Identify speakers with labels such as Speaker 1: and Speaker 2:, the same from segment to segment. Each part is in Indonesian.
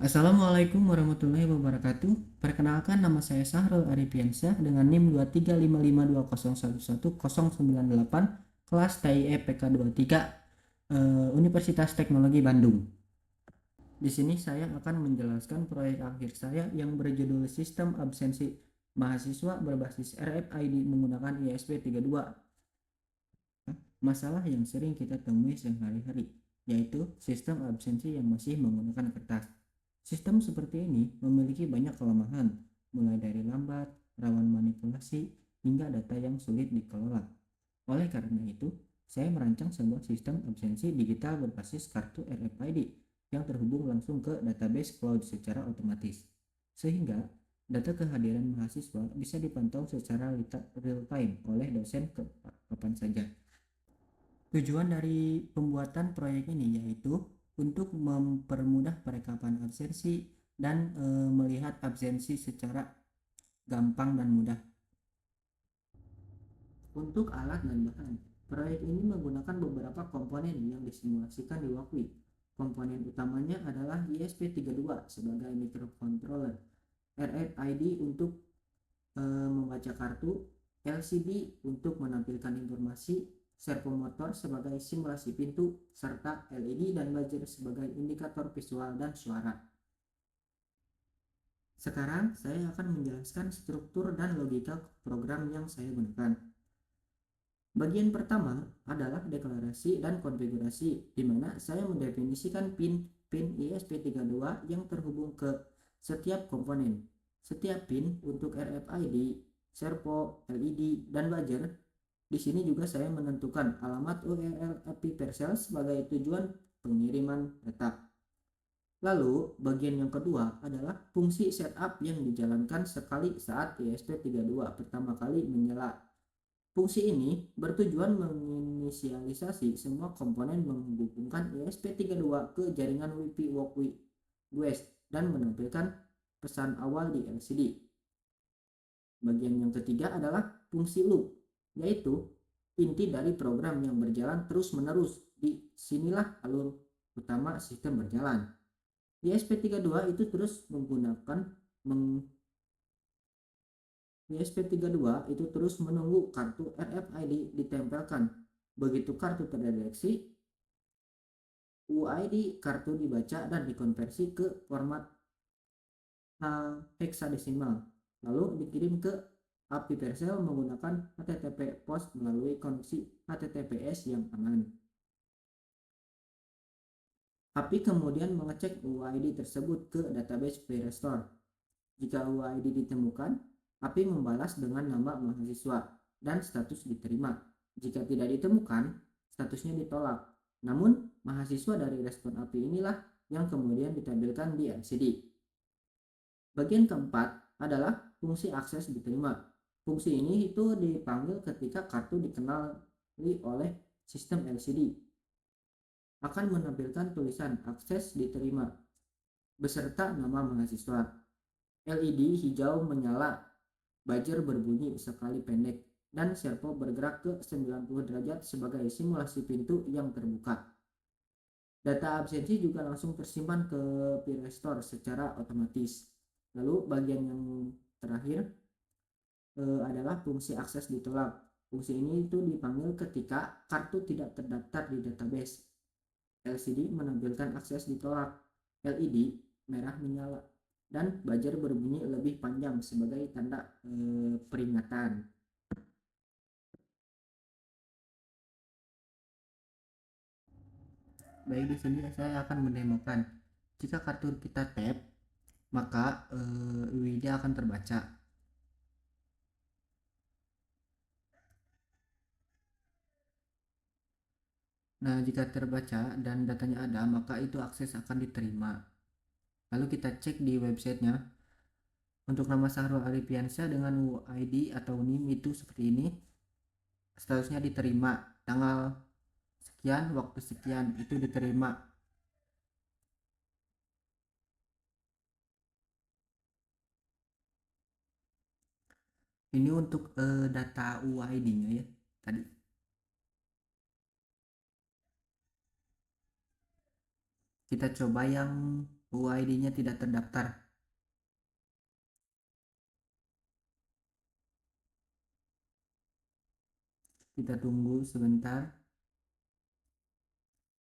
Speaker 1: Assalamualaikum warahmatullahi wabarakatuh. Perkenalkan, nama saya Sahrul Arifiansyah dengan NIM 23552011098, kelas TIE PK23, Universitas Teknologi Bandung. Di sini saya akan menjelaskan proyek akhir saya yang berjudul Sistem Absensi Mahasiswa berbasis RFID menggunakan ISP 32. Masalah yang sering kita temui sehari-hari, yaitu sistem absensi yang masih menggunakan kertas. Sistem seperti ini memiliki banyak kelemahan, mulai dari lambat, rawan manipulasi, hingga data yang sulit dikelola. Oleh karena itu, saya merancang sebuah sistem absensi digital berbasis kartu RFID yang terhubung langsung ke database cloud secara otomatis, sehingga data kehadiran mahasiswa bisa dipantau secara real time oleh dosen kapan saja. Tujuan dari pembuatan proyek ini yaitu untuk mempermudah perekapan absensi dan melihat absensi secara gampang dan mudah. Untuk alat dan bahan, proyek ini menggunakan beberapa komponen yang disimulasikan di Wakwi. Komponen utamanya adalah ISP32 sebagai microcontroller, RFID untuk membaca kartu, LCD untuk menampilkan informasi, servomotor sebagai simulasi pintu, serta LED dan buzzer sebagai indikator visual dan suara. Sekarang saya akan menjelaskan struktur dan logika program yang saya gunakan. Bagian pertama adalah deklarasi dan konfigurasi, di mana saya mendefinisikan pin ISP32 yang terhubung ke setiap komponen. Setiap pin untuk RFID, servo, LED, dan buzzer. Di sini juga saya menentukan alamat URL API Persel sebagai tujuan pengiriman data. Lalu, bagian yang kedua adalah fungsi setup yang dijalankan sekali saat ISP32 pertama kali menyala. Fungsi ini bertujuan menginisialisasi semua komponen menghubungkan ESP32 ke jaringan Wi-Fi Walkway West dan menampilkan pesan awal di LCD. Bagian yang ketiga adalah fungsi loop, yaitu inti dari program yang berjalan terus-menerus. Di sinilah alur utama sistem berjalan. ESP32 itu terus menggunakan ISP32 itu terus menunggu kartu RFID ditempelkan. Begitu kartu terdeteksi, UID kartu dibaca dan dikonversi ke format heksadesimal, lalu dikirim ke API Persel menggunakan HTTP POST melalui koneksi HTTPS yang aman. API kemudian mengecek UID tersebut ke database VRestore. Jika UID ditemukan, API membalas dengan nama mahasiswa dan status diterima. Jika tidak ditemukan, statusnya ditolak. Namun, mahasiswa dari respon API inilah yang kemudian ditampilkan di LCD. Bagian keempat adalah fungsi akses diterima. Fungsi ini itu dipanggil ketika kartu dikenali oleh sistem LCD. Akan menampilkan tulisan akses diterima beserta nama mahasiswa. LED hijau menyala, buzzer berbunyi sekali pendek, dan servo bergerak ke 90 derajat sebagai simulasi pintu yang terbuka. Data absensi juga langsung tersimpan ke VRestore secara otomatis. Lalu bagian yang terakhir adalah fungsi akses ditolak. Fungsi ini itu dipanggil ketika kartu tidak terdaftar di database. LCD menampilkan akses ditolak, LED merah menyala, dan buzzer berbunyi lebih panjang sebagai tanda peringatan. Baik, di sini saya akan mendemokan. Jika kartu kita tap, maka UID akan terbaca. Nah, jika terbaca dan datanya ada, maka itu akses akan diterima. Lalu kita cek di websitenya. Untuk nama Sahrul Arifiansyah dengan UID atau NIM itu seperti ini. Statusnya diterima. Tanggal sekian, waktu sekian itu diterima. Ini untuk data UID-nya ya tadi. Kita coba yang UID-nya tidak terdaftar. Kita tunggu sebentar.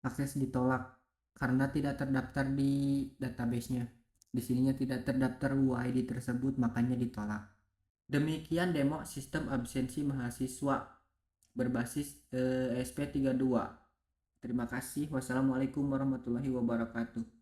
Speaker 1: Akses ditolak karena tidak terdaftar di database-nya. Di sininya tidak terdaftar UID tersebut, makanya ditolak. Demikian demo sistem absensi mahasiswa berbasis SP32. Terima kasih. Wassalamualaikum warahmatullahi wabarakatuh.